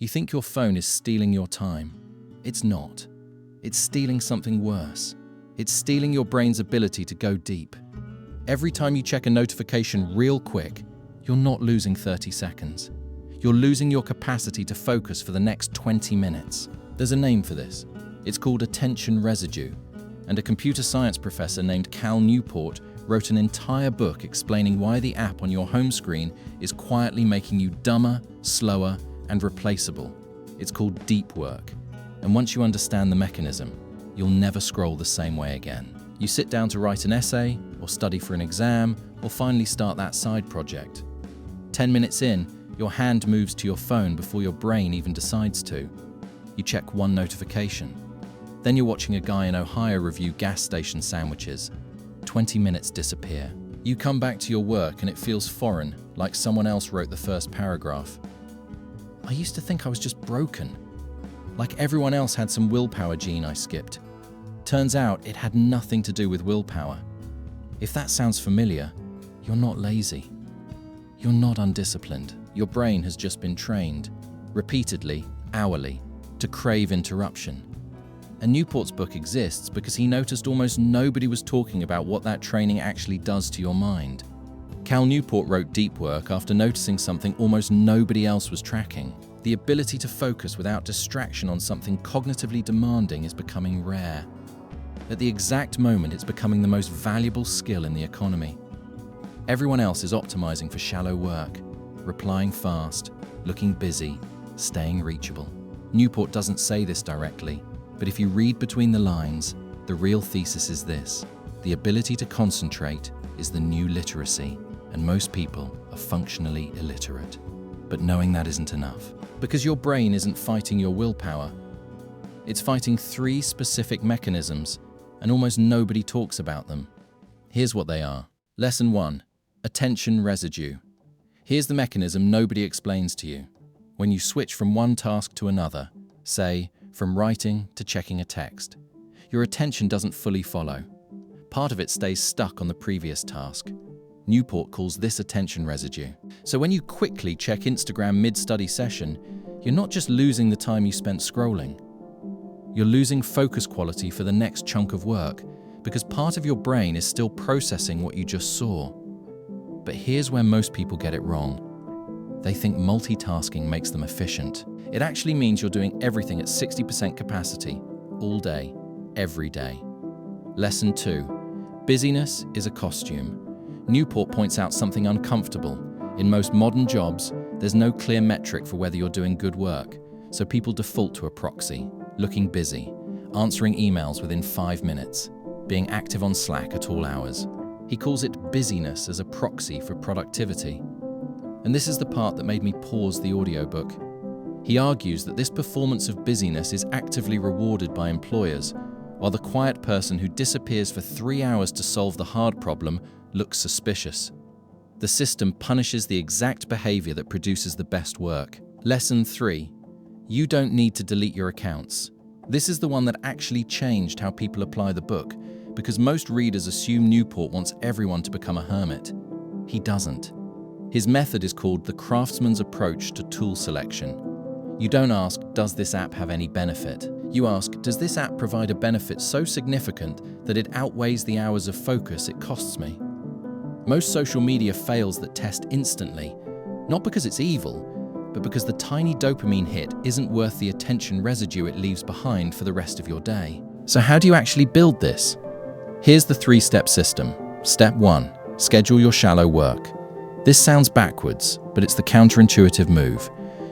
You think your phone is stealing your time. It's not. It's stealing something worse. It's stealing your brain's ability to go deep. Every time you check a notification real quick, you're not losing 30 seconds. You're losing your capacity to focus for the next 20 minutes. There's a name for this. It's called attention residue, and a computer science professor named Cal Newport wrote an entire book explaining why the app on your home screen is quietly making you dumber, slower, and replaceable. It's called deep work, and once you understand the mechanism, you'll never scroll the same way again. You sit down to write an essay, or study for an exam, or finally start that side project. 10 minutes in, your hand moves to your phone before your brain even decides to. You check one notification. Then you're watching a guy in Ohio review gas station sandwiches. 20 minutes disappear. You come back to your work and it feels foreign, like someone else wrote the first paragraph. I used to think I was just broken. Like everyone else had some willpower gene I skipped. Turns out it had nothing to do with willpower. If that sounds familiar, you're not lazy. You're not undisciplined. Your brain has just been trained, repeatedly, hourly, to crave interruption. And Newport's book exists because he noticed almost nobody was talking about what that training actually does to your mind. Cal Newport wrote Deep Work after noticing something almost nobody else was tracking. The ability to focus without distraction on something cognitively demanding is becoming rare. At the exact moment, it's becoming the most valuable skill in the economy. Everyone else is optimizing for shallow work, replying fast, looking busy, staying reachable. Newport doesn't say this directly, but if you read between the lines, the real thesis is this: the ability to concentrate is the new literacy, and most people are functionally illiterate. But knowing that isn't enough, because your brain isn't fighting your willpower. It's fighting 3 specific mechanisms, and almost nobody talks about them. Here's what they are. Lesson 1. Attention residue. Here's the mechanism nobody explains to you. When you switch from one task to another, say, from writing to checking a text, your attention doesn't fully follow. Part of it stays stuck on the previous task. Newport calls this attention residue. So when you quickly check Instagram mid-study session, you're not just losing the time you spent scrolling. You're losing focus quality for the next chunk of work, because part of your brain is still processing what you just saw. But here's where most people get it wrong. They think multitasking makes them efficient. It actually means you're doing everything at 60% capacity, all day, every day. Lesson 2. Busyness is a costume. Newport points out something uncomfortable. In most modern jobs, there's no clear metric for whether you're doing good work, so people default to a proxy: looking busy, answering emails within 5 minutes, being active on Slack at all hours. He calls it busyness as a proxy for productivity. And this is the part that made me pause the audiobook. He argues that this performance of busyness is actively rewarded by employers, while the quiet person who disappears for 3 hours to solve the hard problem looks suspicious. The system punishes the exact behavior that produces the best work. Lesson 3. You don't need to delete your accounts. This is the one that actually changed how people apply the book, because most readers assume Newport wants everyone to become a hermit. He doesn't. His method is called the craftsman's approach to tool selection. You don't ask, does this app have any benefit? You ask, does this app provide a benefit so significant that it outweighs the hours of focus it costs me? Most social media fails that test instantly, not because it's evil, but because the tiny dopamine hit isn't worth the attention residue it leaves behind for the rest of your day. So how do you actually build this? Here's the 3-step system. Step 1. Schedule your shallow work. This sounds backwards, but it's the counterintuitive move.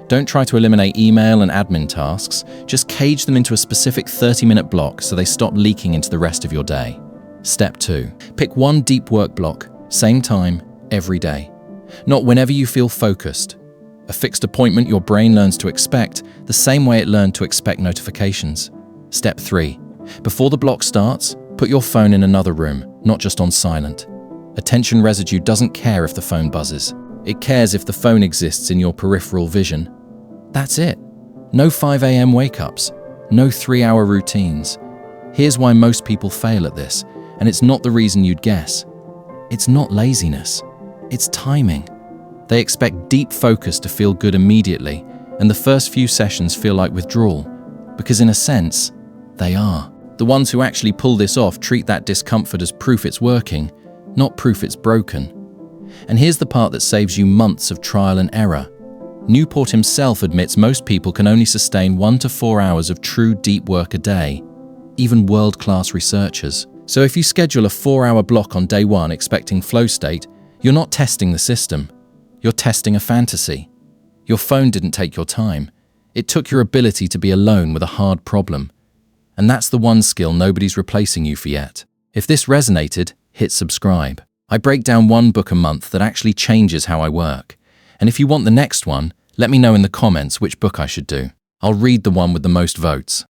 Don't try to eliminate email and admin tasks, just cage them into a specific 30-minute block so they stop leaking into the rest of your day. Step 2. Pick one deep work block, same time, every day. Not whenever you feel focused. A fixed appointment your brain learns to expect, the same way it learned to expect notifications. Step 3. Before the block starts, put your phone in another room, not just on silent. Attention residue doesn't care if the phone buzzes. It cares if the phone exists in your peripheral vision. That's it. No 5 a.m. wake-ups. No 3-hour routines. Here's why most people fail at this, and it's not the reason you'd guess. It's not laziness. It's timing. They expect deep focus to feel good immediately, and the first few sessions feel like withdrawal, because in a sense, they are. The ones who actually pull this off treat that discomfort as proof it's working, not proof it's broken. And here's the part that saves you months of trial and error. Newport himself admits most people can only sustain 1 to 4 hours of true deep work a day, even world-class researchers. So if you schedule a 4-hour block on day 1 expecting flow state, you're not testing the system. You're testing a fantasy. Your phone didn't take your time. It took your ability to be alone with a hard problem. And that's the one skill nobody's replacing you for yet. If this resonated, hit subscribe. I break down one book a month that actually changes how I work. And if you want the next one, let me know in the comments which book I should do. I'll read the one with the most votes.